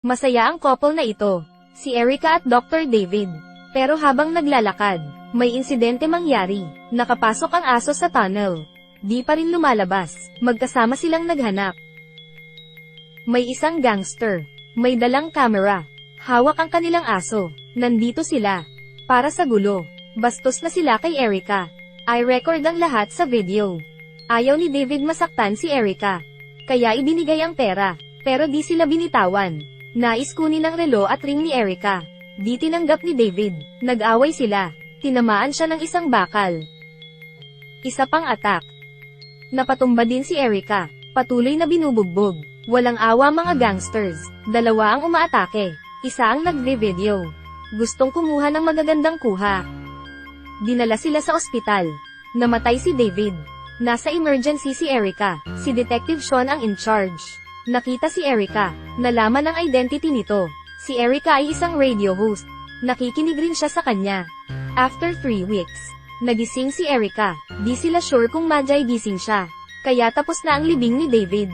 Masaya ang couple na ito, si Erica at Dr. David. Pero habang naglalakad, may insidente mangyari. Nakapasok ang aso sa tunnel. Di pa rin lumalabas. Magkasama silang naghanap. May isang gangster. May dalang camera. Hawak ang kanilang aso. Nandito sila. Para sa gulo. Bastos na sila kay Erica. I-record ang lahat sa video. Ayaw ni David masaktan si Erica. Kaya ibinigay ang pera. Pero di sila binitawan. Nais kunin ang relo at ring ni Erica. Di tinanggap ni David. Nag-away sila. Tinamaan siya ng isang bakal. Isa pang atak. Napatumba din si Erica. Patuloy na binubugbog. Walang awa mga gangsters. Dalawa ang umaatake. Isa ang nagve-video. Gustong kumuha ng magagandang kuha. Dinala sila sa ospital. Namatay si David. Nasa emergency si Erica. Si Detective Sean ang in charge. Nakita si Erica. Nalaman ang identity nito. Si Erica ay isang radio host. Nakikinig rin siya sa kanya. After 3 weeks, nagising si Erica. Di sila sure kung madyay gising siya. Kaya tapos na ang libing ni David.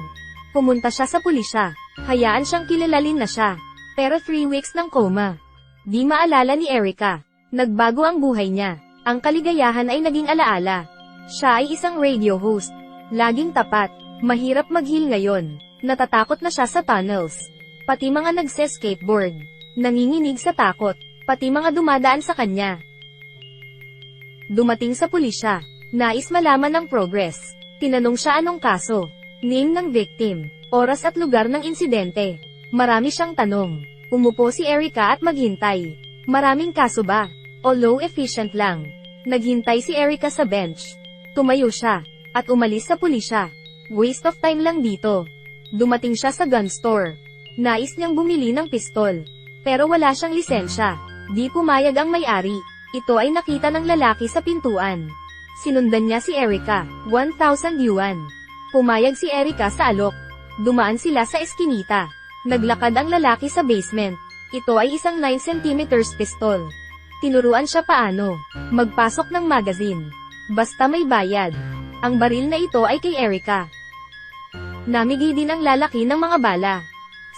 Pumunta siya sa pulisya. Hayaan siyang kilalalin na siya. Pero 3 weeks ng coma. Di maalala ni Erica. Nagbago ang buhay niya. Ang kaligayahan ay naging alaala. Siya ay isang radio host. Laging tapat. Mahirap mag-heal ngayon. Natatakot na siya sa tunnels. Pati mga nagse-skateboard. Nanginginig sa takot. Pati mga dumadaan sa kanya. Dumating sa pulisya. Nais malaman ang progress. Tinanong siya anong kaso. Name ng victim. Oras at lugar ng insidente. Marami siyang tanong. Umupo si Erica at maghintay. Maraming kaso ba? O low efficient lang? Naghintay si Erica sa bench. Tumayo siya. At umalis sa pulisya. Waste of time lang dito. Dumating siya sa gun store. Nais niyang bumili ng pistol. Pero wala siyang lisensya. Di pumayag ang may-ari. Ito ay nakita ng lalaki sa pintuan. Sinundan niya si Erica. 1,000 yuan. Pumayag si Erica sa alok. Dumaan sila sa eskinita. Naglakad ang lalaki sa basement. Ito ay isang 9 cm pistol. Tinuruan siya paano magpasok ng magazine. Basta may bayad. Ang baril na ito ay kay Erica. Namigay din ang lalaki ng mga bala.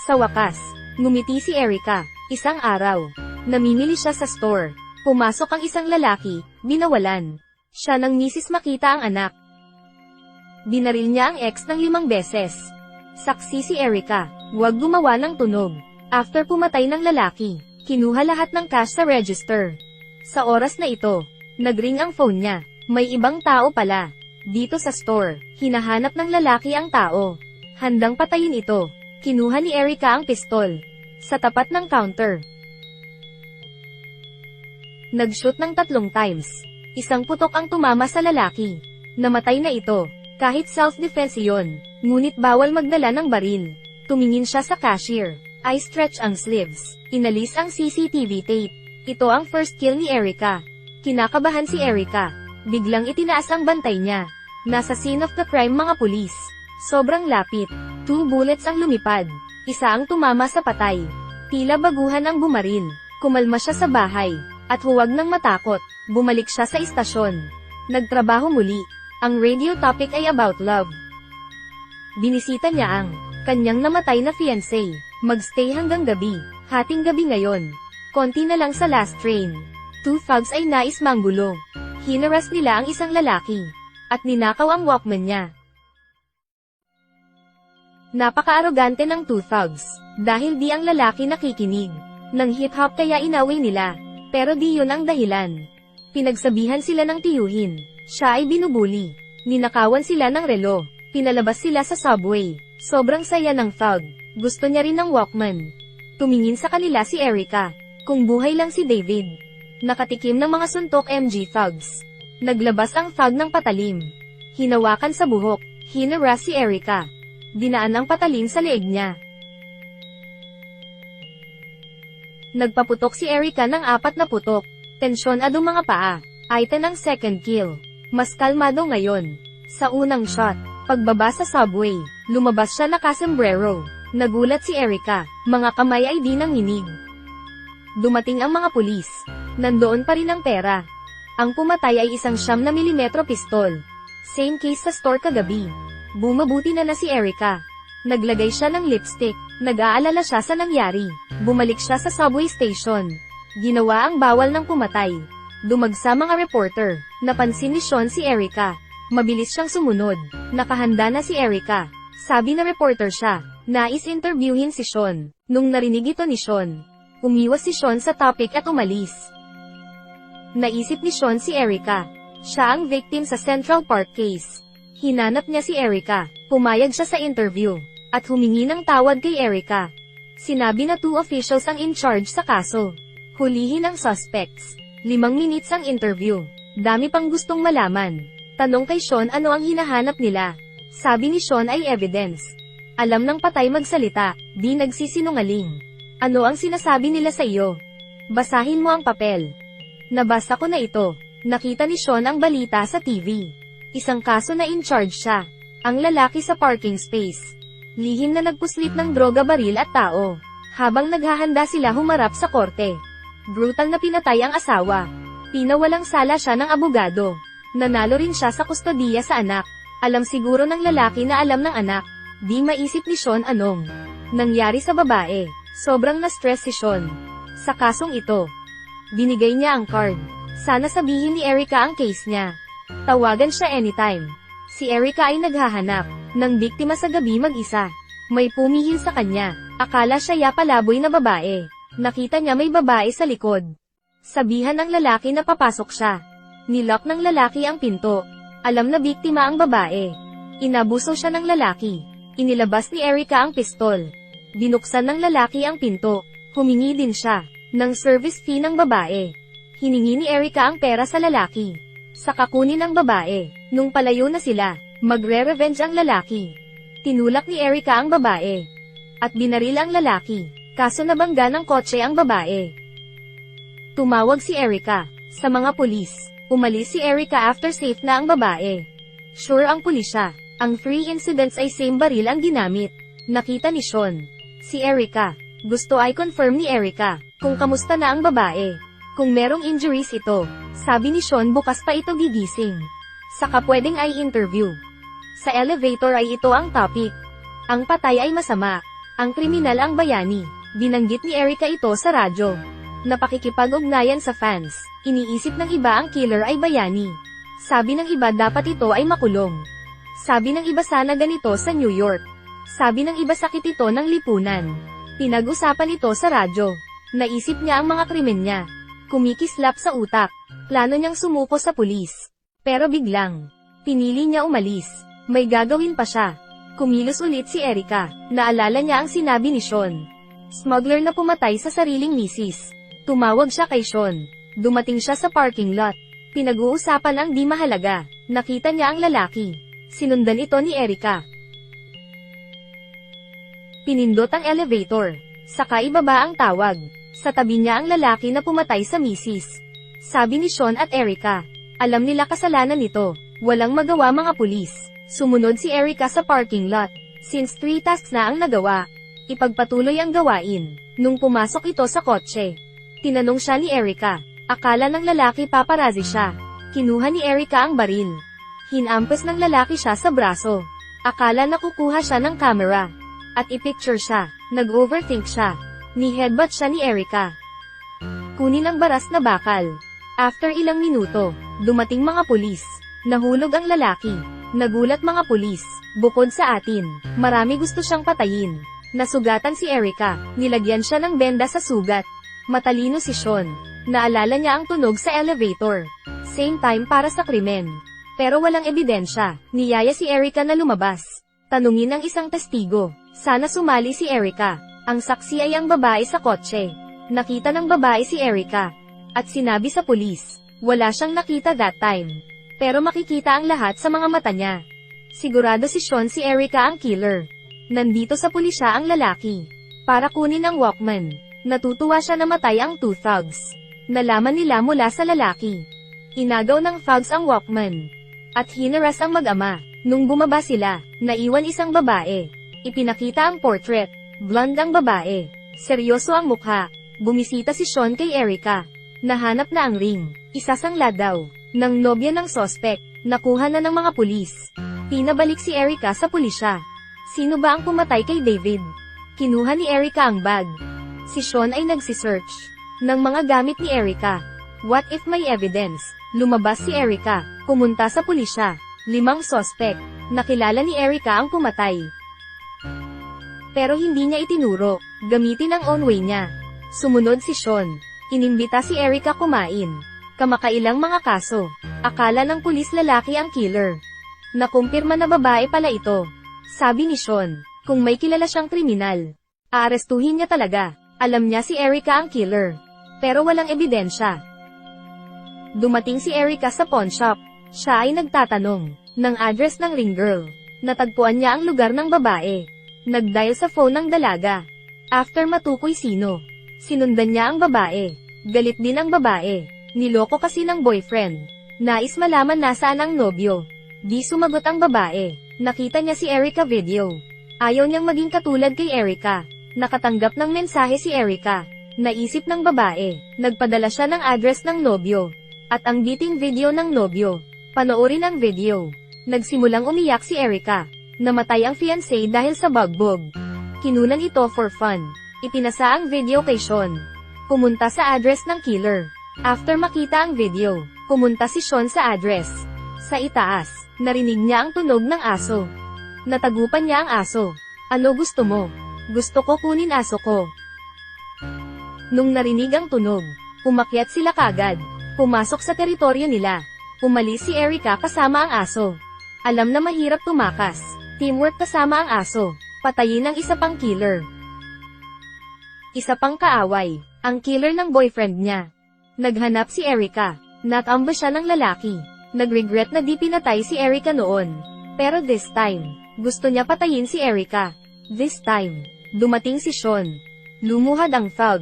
Sa wakas, ngumiti si Erica. Isang araw, namimili siya sa store. Pumasok ang isang lalaki, binawalan. Siya nang misis makita ang anak. Binaril niya ang ex ng 5 beses. Saksi si Erica, huwag gumawa ng tunog. After pumatay ng lalaki, kinuha lahat ng cash sa register. Sa oras na ito, nagring ang phone niya. May ibang tao pala. Dito sa store, hinahanap ng lalaki ang tao. Handang patayin ito. Kinuha ni Erica ang pistol. Sa tapat ng counter. Nag-shoot ng 3 times. Isang putok ang tumama sa lalaki. Namatay na ito. Kahit self-defense iyon. Ngunit bawal magdala ng baril. Tumingin siya sa cashier. I stretch ang sleeves. Inalis ang CCTV tape. Ito ang first kill ni Erica. Kinakabahan si Erica. Biglang itinaas ang bantay niya. Nasa scene of the crime mga pulis. Sobrang lapit. 2 bullets ang lumipad. Isa ang tumama sa patay. Tila baguhan ang bumaril. Kumalma siya sa bahay. At huwag nang matakot. Bumalik siya sa istasyon. Nagtrabaho muli. Ang radio topic ay about love. Binisita niya ang kanyang namatay na fiancé. Magstay hanggang gabi. Hating gabi ngayon. Konti na lang sa last train. 2 thugs ay nais manggulo. Hinaras nila ang isang lalaki. At ninakaw ang Walkman niya. Napaka-arogante ng 2 thugs. Dahil di ang lalaki nakikinig. Nang hip-hop kaya inaway nila. Pero di yun ang dahilan. Pinagsabihan sila ng tiyuhin. Siya ay binubuli. Ninakawan sila ng relo. Pinalabas sila sa subway. Sobrang saya ng thug. Gusto niya rin ng Walkman. Tumingin sa kanila si Erica. Kung buhay lang si David. Nakatikim ng mga suntok MG thugs. Naglabas ang thug ng patalim. Hinawakan sa buhok. Hinaras si Erica. Dinaan ang patalim sa leeg niya. Nagpaputok si Erica ng 4 na putok. Tensyon ado mga paa. Item ang second kill. Mas kalmado ngayon. Sa unang shot, pagbaba sa subway, lumabas siya nakasombrero. Nagulat si Erica. Mga kamay ay di nanginig. Dumating ang mga pulis. Nandoon pa rin ang pera. Ang pumatay ay isang 9mm pistol. Same case sa store kagabi. Bumabuti na si Erica. Naglagay siya ng lipstick. Nag-aalala siya sa nangyari. Bumalik siya sa subway station. Ginawa ang bawal ng pumatay. Dumagsa mga reporter. Napansin ni Sean si Erica. Mabilis siyang sumunod. Nakahanda na si Erica. Sabi na reporter siya. Nais interviewin si Sean. Nung narinig ito ni Sean, umiwas si Sean sa topic at umalis. Naisip ni Sean si Erica. Siya ang victim sa Central Park case. Hinanap niya si Erica. Pumayag siya sa interview. At humingi ng tawad kay Erica. Sinabi na 2 officials ang in charge sa kaso. Hulihin ang suspects. 5 minutes ang interview. Dami pang gustong malaman. Tanong kay Sean ano ang hinahanap nila. Sabi ni Sean ay evidence. Alam ng patay magsalita, di nagsisinungaling. Ano ang sinasabi nila sa iyo? Basahin mo ang papel. Nabasa ko na ito. Nakita ni Sean ang balita sa TV. Isang kaso na in charge siya. Ang lalaki sa parking space. Lihim na nagpuslit ng droga, baril at tao. Habang naghahanda sila humarap sa korte. Brutal na pinatay ang asawa. Pinawalang sala siya ng abogado. Nanalo rin siya sa kustodiya sa anak. Alam siguro ng lalaki na alam ng anak. Di maisip ni Sean anong nangyari sa babae. Sobrang na-stress si Sean sa kasong ito. Binigay niya ang card. Sana sabihin ni Erica ang case niya. Tawagan siya anytime. Si Erica ay naghahanap ng biktima sa gabi mag-isa. May pumihil sa kanya. Akala siya palaboy na babae. Nakita niya may babae sa likod. Sabihan ng lalaki na papasok siya. Nilock ng lalaki ang pinto. Alam na biktima ang babae. Inabuso siya ng lalaki. Inilabas ni Erica ang pistol. Binuksan ng lalaki ang pinto. Humingi din siya ng service fee ng babae. Hiningi ni Erica ang pera sa lalaki. Sa kakunin ng babae. Nung palayo na sila, magre-revenge ang lalaki. Tinulak ni Erica ang babae. At binaril ang lalaki. Kaso nabangga ng kotse ang babae. Tumawag si Erica sa mga pulis. Umalis si Erica after safe na ang babae. Sure ang pulisya. Ang 3 incidents ay same baril ang ginamit. Nakita ni Sean si Erica. Gusto ay confirm ni Erica kung kamusta na ang babae. Kung merong injuries ito. Sabi ni Sean bukas pa ito gigising. Saka pwedeng ay interview. Sa elevator ay ito ang topic. Ang patay ay masama. Ang kriminal ang bayani. Binanggit ni Erica ito sa radyo. Napakikipag-ugnayan sa fans. Iniisip ng iba ang killer ay bayani. Sabi ng iba dapat ito ay makulong. Sabi ng iba sana ganito sa New York. Sabi ng iba sakit ito ng lipunan. Pinag-usapan ito sa radyo. Naisip niya ang mga krimen niya. Kumikislap sa utak. Plano niyang sumuko sa pulis. Pero biglang, pinili niya umalis. May gagawin pa siya. Kumilos ulit si Erica. Naalala niya ang sinabi ni Sean. Smuggler na pumatay sa sariling misis. Tumawag siya kay Sean. Dumating siya sa parking lot. Pinag-uusapan ang di mahalaga. Nakita niya ang lalaki. Sinundan ito ni Erica. Pinindot ang elevator. Saka ibaba ang tawag. Sa tabi niya ang lalaki na pumatay sa misis. Sabi ni Sean at Erica. Alam nila kasalanan nito. Walang magawa mga pulis. Sumunod si Erica sa parking lot. Since 3 tasks na ang nagawa. Ipagpatuloy ang gawain. Nung pumasok ito sa kotse. Tinanong siya ni Erica. Akala ng lalaki paparazzi siya. Kinuha ni Erica ang baril. Hinampes ng lalaki siya sa braso. Akala na kukuha siya ng camera. At ipicture siya. Nag-overthink siya. Ni-headbutt siya ni Erica. Kunin ang baras na bakal. After ilang minuto, dumating mga pulis. Nahulog ang lalaki. Nagulat mga pulis. Bukod sa atin, marami gusto siyang patayin. Nasugatan si Erica. Nilagyan siya ng benda sa sugat. Matalino si Sean. Naalala niya ang tunog sa elevator. Same time para sa krimen. Pero walang ebidensya. Niyaya si Erica na lumabas. Tanungin ang isang testigo. Sana sumali si Erica. Ang saksi ay ang babae sa kotse. Nakita ng babae si Erica. At sinabi sa pulis. Wala siyang nakita that time. Pero makikita ang lahat sa mga mata niya. Sigurado si Sean si Erica ang killer. Nandito sa pulisya ang lalaki. Para kunin ang Walkman. Natutuwa siya na matay ang 2 thugs. Nalaman nila mula sa lalaki. Inagaw ng thugs ang Walkman. At hinaras ang mag-ama. Nung bumaba sila, naiwan isang babae. Ipinakita ang portrait. Blonde ang babae. Seryoso ang mukha. Bumisita si Sean kay Erica. Nahanap na ang ring. Isasangla daw. Ng nobya ng sospek. Nakuha na ng mga pulis. Pinabalik si Erica sa pulisya. Sino ba ang pumatay kay David? Kinuha ni Erica ang bag. Si Sean ay nagsisearch ng mga gamit ni Erica. What if may evidence? Lumabas si Erica. Pumunta sa pulisya. 5 sospek. Nakilala ni Erica ang pumatay. Pero hindi niya itinuro. Gamitin ang own way niya. Sumunod si Sean. Inimbita si Erica kumain. Kamakailang mga kaso. Akala ng pulis lalaki ang killer. Nakumpirma na babae pala ito. Sabi ni Sean, kung may kilala siyang kriminal, aarestuhin niya talaga. Alam niya si Erica ang killer. Pero walang ebidensya. Dumating si Erica sa pawn shop. Siya ay nagtatanong ng address ng ring girl. Natagpuan niya ang lugar ng babae. Nagdial sa phone ng dalaga. After matukoy sino, sinundan niya ang babae. Galit din ang babae. Niloko kasi ng boyfriend. Nais malaman nasaan ang nobyo. Di sumagot ang babae. Nakita niya si Erica video. Ayaw niyang maging katulad kay Erica. Nakatanggap ng mensahe si Erica. Naisip ng babae. Nagpadala siya ng address ng nobyo. At ang dating video ng nobyo. Panoorin ang video. Nagsimulang umiyak si Erica. Namatay ang fiancé dahil sa bugbog. Kinunan ito for fun. Ipinasa ang video kay Sean. Pumunta sa address ng killer. After makita ang video, pumunta si Sean sa address. Sa itaas, narinig niya ang tunog ng aso. Natagupan niya ang aso. Ano gusto mo? Gusto ko kunin aso ko. Nung narinig ang tunog, umakyat sila kagad. Pumasok sa teritoryo nila. Umalis si Erica kasama ang aso. Alam na mahirap tumakas. Teamwork kasama ang aso. Patayin ang isa pang killer. Isa pang kaaway, ang killer ng boyfriend niya. Naghanap si Erica. Natamba siya ng lalaki. Nagregret na di pinatay si Erica noon. Pero this time, gusto niya patayin si Erica. This time, dumating si Sean. Lumuhad ang fog.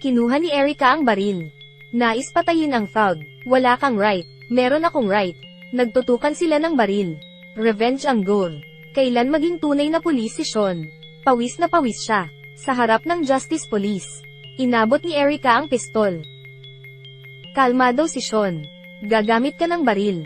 Kinuha ni Erica ang baril. Nais patayin ang fog. Wala kang right. Meron akong right. Nagtutukan sila ng baril. Revenge ang goal. Kailan maging tunay na pulis si Sean? Pawis na pawis siya. Sa harap ng Justice Police. Inabot ni Erica ang pistol. Kalmado si Sean. Gagamit ka ng baril.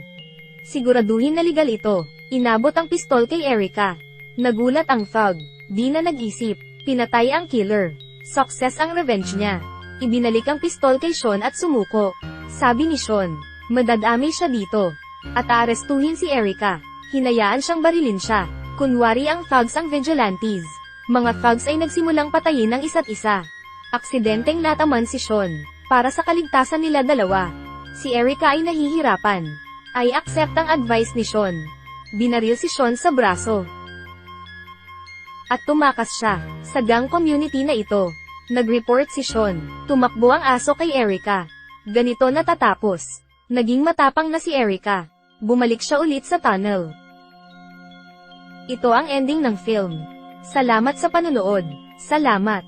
Siguraduhin na legal ito. Inabot ang pistol kay Erica. Nagulat ang fog. Di na nag-isip. Pinatay ang killer. Success ang revenge niya. Ibinalik ang pistol kay Sean at sumuko. Sabi ni Sean, madadami siya dito. At aarestuhin si Erica. Hinayaan siyang barilin siya. Kunwari ang thugs ang vigilantes. Mga thugs ay nagsimulang patayin ng isa't isa. Aksidenteng nataman si Sean. Para sa kaligtasan nila dalawa. Si Erica ay nahihirapan. Ay accept ang advice ni Sean. Binaril si Sean sa braso. At tumakas siya. Sa gang community na ito. Nag-report si Sean. Tumakbo ang aso kay Erica. Ganito natatapos. Naging matapang na si Erica. Bumalik siya ulit sa tunnel. Ito ang ending ng film. Salamat sa panonood. Salamat.